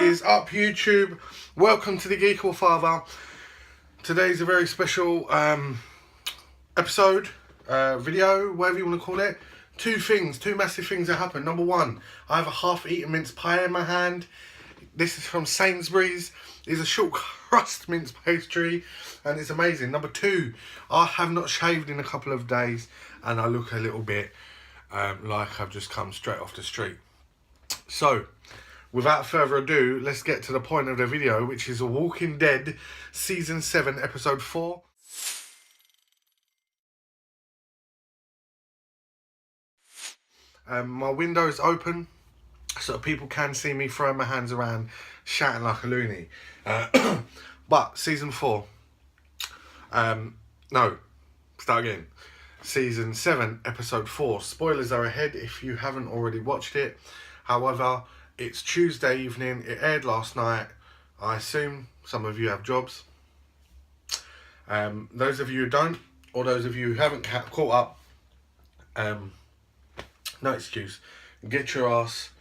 is up, YouTube? Welcome to the Geek or Father. Today's a very special episode, video, whatever you want to call it. Two massive things that happened. Number one, I have a half-eaten mince pie in my hand. This is from Sainsbury's. It's a short crust mince pastry and it's amazing. Number two, I have not shaved in a couple of days and I look a little bit like I've just come straight off the street. So, without further ado, let's get to the point of the video, which is Walking Dead Season 7, Episode 4. My window is open, so people can see me throwing my hands around, shouting like a loony. But Season 4, Season 7, Episode 4. Spoilers are ahead if you haven't already watched it. However, it's Tuesday evening. It aired last night. I assume some of you have jobs. Those of you who don't, or those of you who haven't caught up, no excuse. Get your ass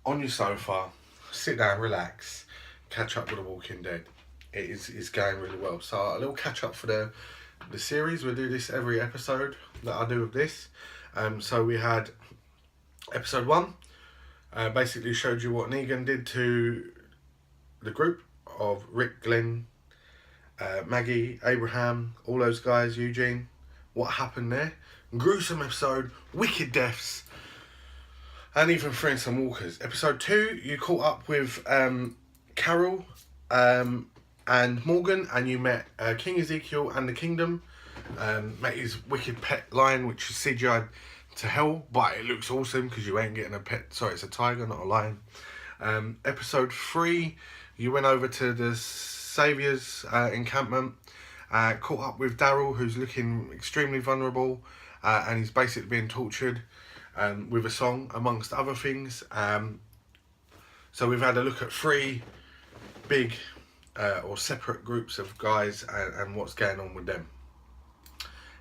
on your sofa, sit down, relax, catch up with The Walking Dead. It's going really well. So a little catch up for the series. We'll do this every episode that I do of this. So we had episode 1. Basically showed you what Negan did to the group of Rick, Glenn, Maggie, Abraham, all those guys, Eugene. What happened there? Gruesome episode, wicked deaths, and even freeing some walkers. Episode 2, you caught up with Carol and Morgan, and you met King Ezekiel and the Kingdom. Met his wicked pet lion, which is CGI'd to hell, but it looks awesome because you ain't getting a pet. Sorry, it's a tiger, not a lion. Episode 3, you went over to the Saviour's encampment, caught up with Daryl, who's looking extremely vulnerable, and he's basically being tortured with a song, amongst other things. So we've had a look at 3 big or separate groups of guys and what's going on with them.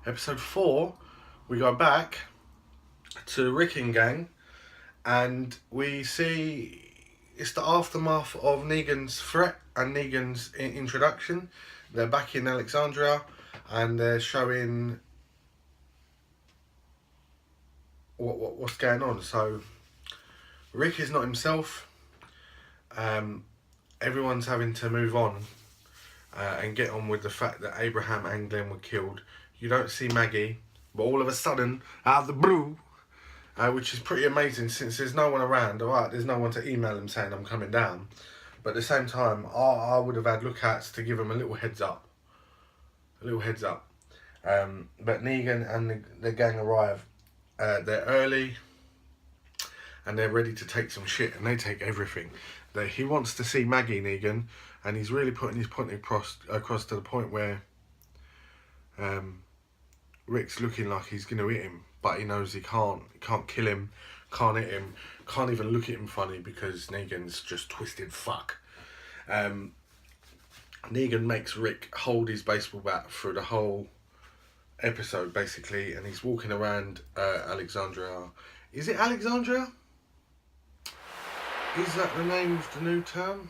Episode 4, we go back to Rick and gang, and we see it's the aftermath of Negan's threat and Negan's introduction. They're back in Alexandria and they're showing what's going on. So Rick is not himself. Everyone's having to move on and get on with the fact that Abraham and Glenn were killed. You don't see Maggie, but all of a sudden, out of the blue, which is pretty amazing since there's no one around. Alright, there's no one to email him saying I'm coming down. But at the same time, I would have had lookouts to give him a little heads up. But Negan and the gang arrive. They're early and they're ready to take some shit, and they take everything. He wants to see Maggie, Negan, and he's really putting his point across to the point where Rick's looking like he's going to hit him, but he knows he can't kill him, can't hit him, can't even look at him funny because Negan's just twisted fuck. Negan makes Rick hold his baseball bat through the whole episode basically, and he's walking around Alexandria. Is it Alexandria? Is that the name of the new town?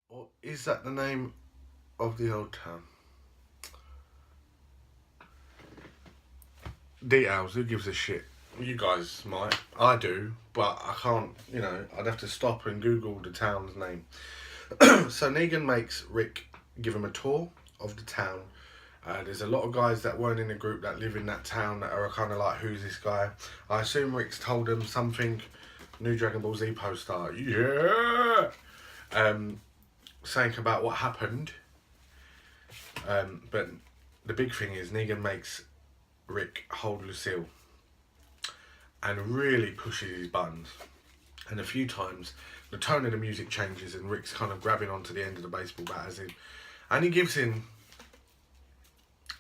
Or is that the name of the old town? Details, who gives a shit? You guys might, I do, but I can't, I'd have to stop and Google the town's name. So Negan makes Rick give him a tour of the town. There's a lot of guys that weren't in the group that live in that town that are kind of like, who's this guy? I assume Rick's told them something. New Dragon Ball Z poster, yeah! Saying about what happened. But the big thing is Negan makes Rick hold Lucille and really pushes his buttons. And a few times the tone of the music changes and Rick's kind of grabbing onto the end of the baseball bat and he gives in.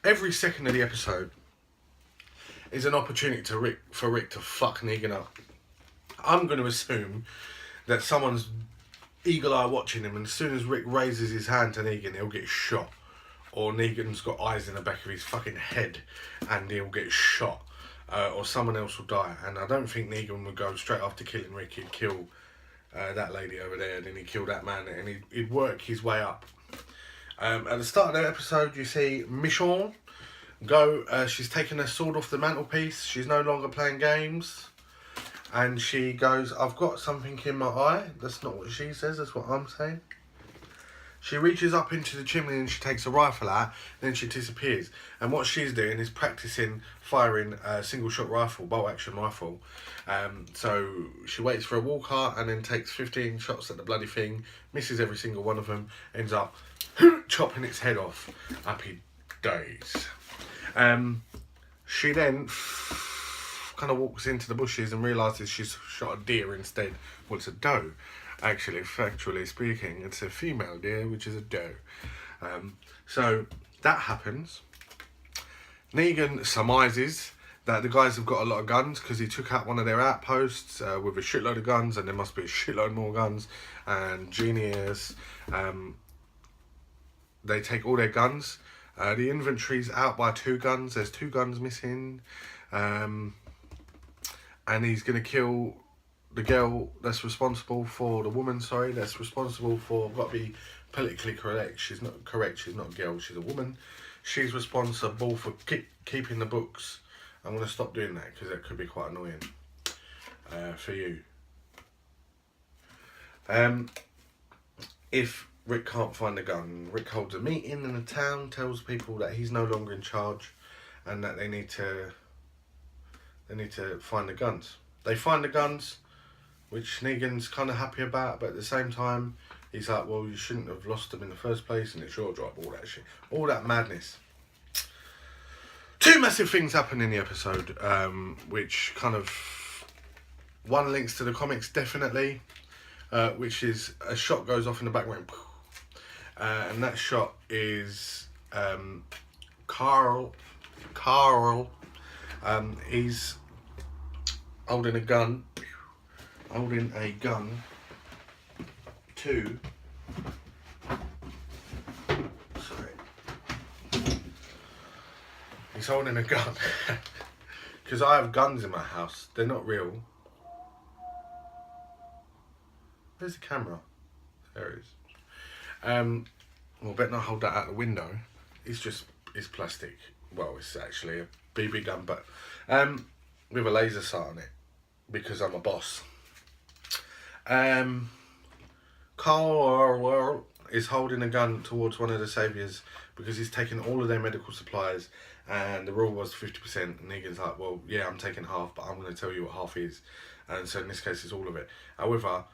Every second of the episode is an opportunity for Rick to fuck Negan up. I'm going to assume that someone's eagle eye watching him, and as soon as Rick raises his hand to Negan, he'll get shot. Or Negan's got eyes in the back of his fucking head and he'll get shot. or someone else will die. And I don't think Negan would go straight after killing Rick. He'd kill that lady over there, and then he'd kill that man, and he'd work his way up. At the start of the episode, you see Michonne go. She's taken her sword off the mantelpiece. She's no longer playing games. And she goes, I've got something in my eye. That's not what she says, that's what I'm saying. She reaches up into the chimney and she takes a rifle out, then she disappears. And what she's doing is practicing firing a single shot rifle, bolt action rifle. So she waits for a walker and then takes 15 shots at the bloody thing, misses every single one of them, ends up chopping its head off. Happy days. She then kind of walks into the bushes and realises she's shot a deer instead. Well, it's a doe. Actually, factually speaking, it's a female deer, which is a doe. So that happens. Negan surmises that the guys have got a lot of guns because he took out one of their outposts with a shitload of guns, and there must be a shitload more guns. And genius, they take all their guns. The inventory's out by 2 guns. There's 2 guns missing. And he's going to kill the girl that's responsible for, the woman, sorry, that's responsible for, got to be politically correct. She's not correct, she's not a girl, she's a woman. She's responsible for keeping the books. I'm going to stop doing that because that could be quite annoying for you. If Rick can't find the gun, Rick holds a meeting in the town, tells people that he's no longer in charge and that they need to find the guns. They find the guns, which Negan's kind of happy about, but at the same time, he's like, well, you shouldn't have lost them in the first place, and it's your job, all that shit. All that madness. 2 massive things happen in the episode, which kind of... One links to the comics, definitely, which is a shot goes off in the background. And that shot is Carl. He's holding a gun to, he's holding a gun because I have guns in my house. They're not real. Where's the camera? There it is. Well, better not hold that out the window. It's plastic. Well, it's actually a BB gun, but with a laser sight on it because I'm a boss. Carl is holding a gun towards one of the saviours because he's taking all of their medical supplies, and the rule was 50%, and Negan's like, well, yeah, I'm taking half, but I'm going to tell you what half is. And so in this case, it's all of it. However,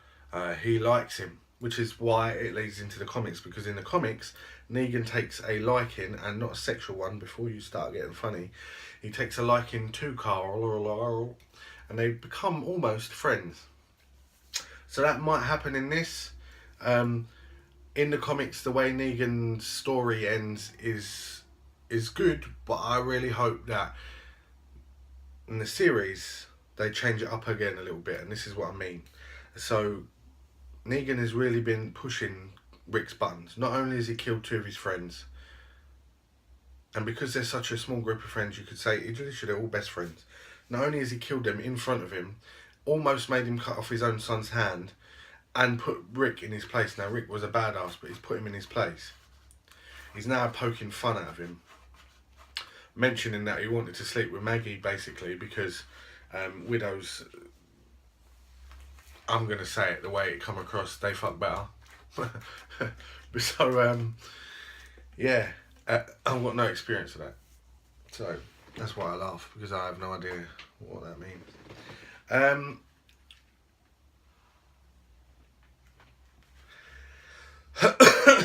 he likes him, which is why it leads into the comics, because in the comics, Negan takes a liking, and not a sexual one, before you start getting funny, he takes a liking to Carl, and they become almost friends. So that might happen in this. In the comics, the way Negan's story ends is good, but I really hope that in the series they change it up again a little bit, and this is what I mean. So Negan has really been pushing Rick's buttons. Not only has he killed 2 of his friends, and because they're such a small group of friends, you could say literally they're all best friends. Not only has he killed them in front of him, almost made him cut off his own son's hand, and put Rick in his place. Now, Rick was a badass, but he's put him in his place. He's now poking fun out of him, mentioning that he wanted to sleep with Maggie, basically, because widows, I'm going to say it the way it come across, they fuck better. So, yeah, I've got no experience of that. So, that's why I laugh, because I have no idea what that means.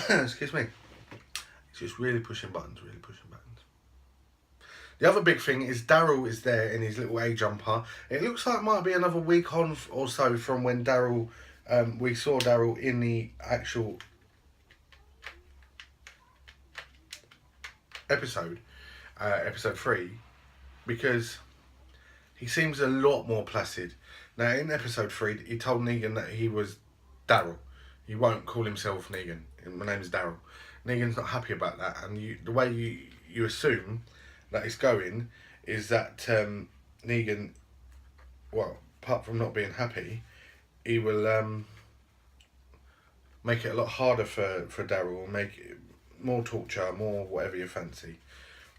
Excuse me. It's just really pushing buttons. The other big thing is Daryl is there in his little A jumper. It looks like it might be another week on or so from when Daryl, we saw Daryl in the actual episode, episode 3, because he seems a lot more placid. Now, in episode 3, he told Negan that he was Daryl. He won't call himself Negan. My name is Daryl. Negan's not happy about that, and the way you assume that it's going is that Negan, well, apart from not being happy, he will make it a lot harder for Daryl, make it more torture, more whatever you fancy.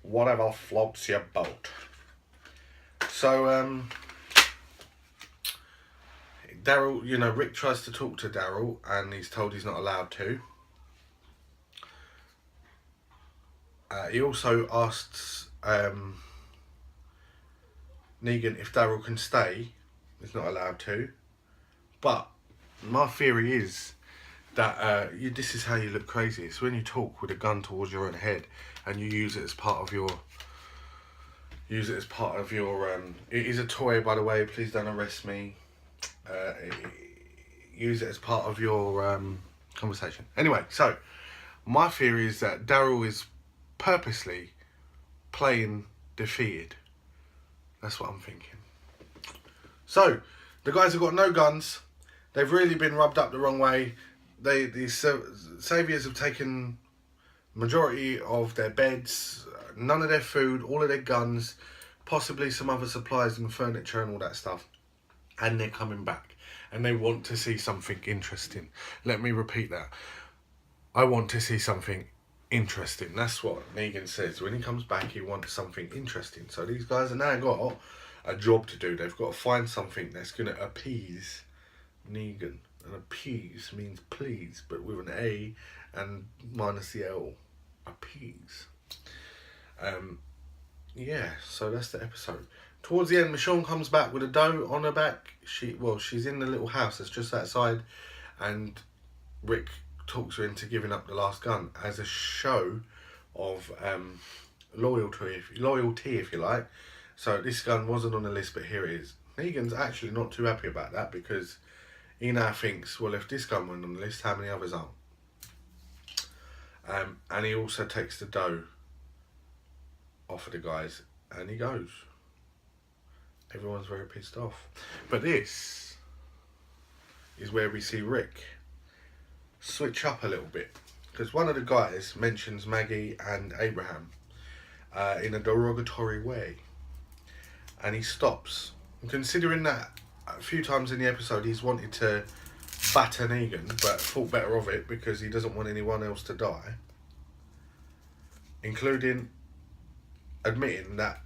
Whatever floats your boat. So, Daryl, you know, Rick tries to talk to Daryl and he's told he's not allowed to. He also asks Negan if Daryl can stay. He's not allowed to. But my theory is that this is how you look crazy. It's when you talk with a gun towards your own head and you use it as part of your... It is a toy, by the way. Please don't arrest me. Use it as part of your conversation. Anyway, so my theory is that Daryl is purposely playing defeated. That's what I'm thinking. So the guys have got no guns. They've really been rubbed up the wrong way. The Saviors have taken majority of their beds, none of their food, all of their guns, possibly some other supplies and furniture and all that stuff. And they're coming back. And they want to see something interesting. Let me repeat that. I want to see something interesting. That's what Negan says. When he comes back, he wants something interesting. So these guys have now got a job to do. They've got to find something that's going to appease Negan. And appease means please, but with an A and minus the L. Appease. Yeah, so that's the episode. Towards the end, Michonne comes back with a doe on her back. She's in the little house that's just outside, and Rick talks her into giving up the last gun as a show of loyalty, if you like. So this gun wasn't on the list, but here it is. Negan's actually not too happy about that because he now thinks, well, if this gun went on the list, how many others aren't? And he also takes the dough off of the guys and he goes. Everyone's very pissed off. But this is where we see Rick switch up a little bit. Because one of the guys mentions Maggie and Abraham in a derogatory way. And he stops. And considering that a few times in the episode he's wanted to batter Negan, but thought better of it because he doesn't want anyone else to die. Including admitting that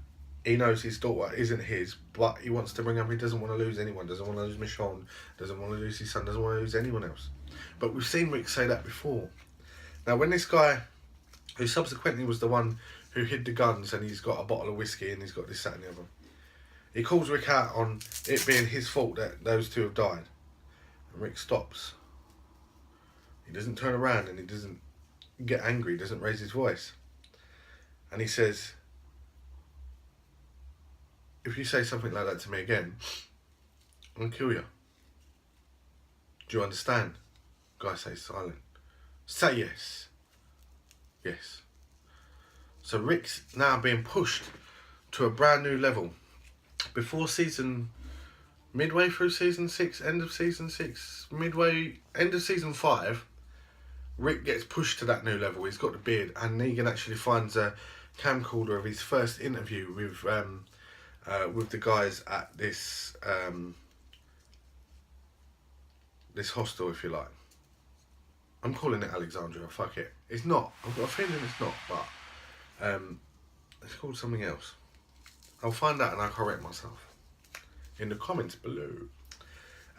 he knows his daughter isn't his, but he wants to bring up he doesn't want to lose anyone, doesn't want to lose Michonne, doesn't want to lose his son, doesn't want to lose anyone else. But we've seen Rick say that before. Now when this guy, who subsequently was the one who hid the guns and he's got a bottle of whiskey and he's got this, that and the other, he calls Rick out on it being his fault that those two have died. And Rick stops. He doesn't turn around and he doesn't get angry, he doesn't raise his voice. And he says, if you say something like that to me again, I'm going to kill you. Do you understand? Guy says silent. Say yes. Yes. So Rick's now being pushed to a brand new level. Before midway through season 6, end of season 6, end of season 5, Rick gets pushed to that new level. He's got the beard and Negan actually finds a camcorder of his first interview with the guys at this this hostel, if you like. I'm calling it Alexandria, fuck it. It's not. I've got a feeling it's not, but it's called something else. I'll find out and I'll correct myself in the comments below.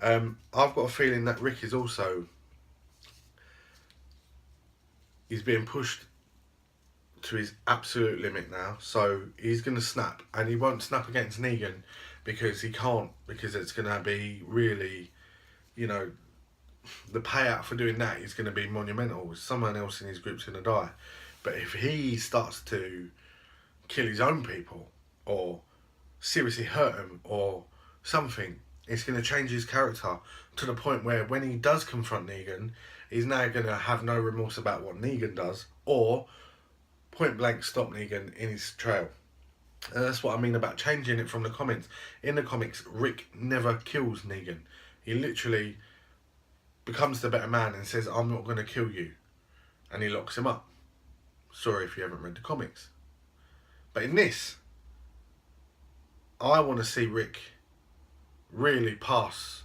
I've got a feeling that Rick is also... he's being pushed to his absolute limit now, so he's going to snap, and he won't snap against Negan because he can't, because it's going to be really, you know, the payout for doing that is going to be monumental. Someone else in his group's going to die. But if he starts to kill his own people or seriously hurt him or something, it's going to change his character to the point where when he does confront Negan, he's now going to have no remorse about what Negan does, or point blank stop Negan in his trail. And that's what I mean about changing it from the comics. In the comics, Rick never kills Negan. He literally becomes the better man and says, I'm not going to kill you. And he locks him up. Sorry if you haven't read the comics. But in this, I want to see Rick really pass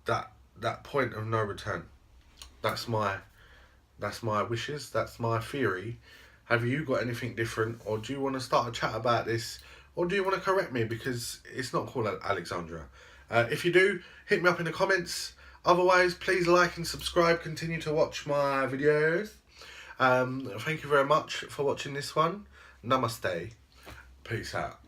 that point of no return. That's my wishes. That's my theory. Have you got anything different, or do you want to start a chat about this, or do you want to correct me because it's not called Alexandria? If you do, hit me up in the comments. Otherwise, please like and subscribe. Continue to watch my videos. Thank you very much for watching this one. Namaste. Peace out.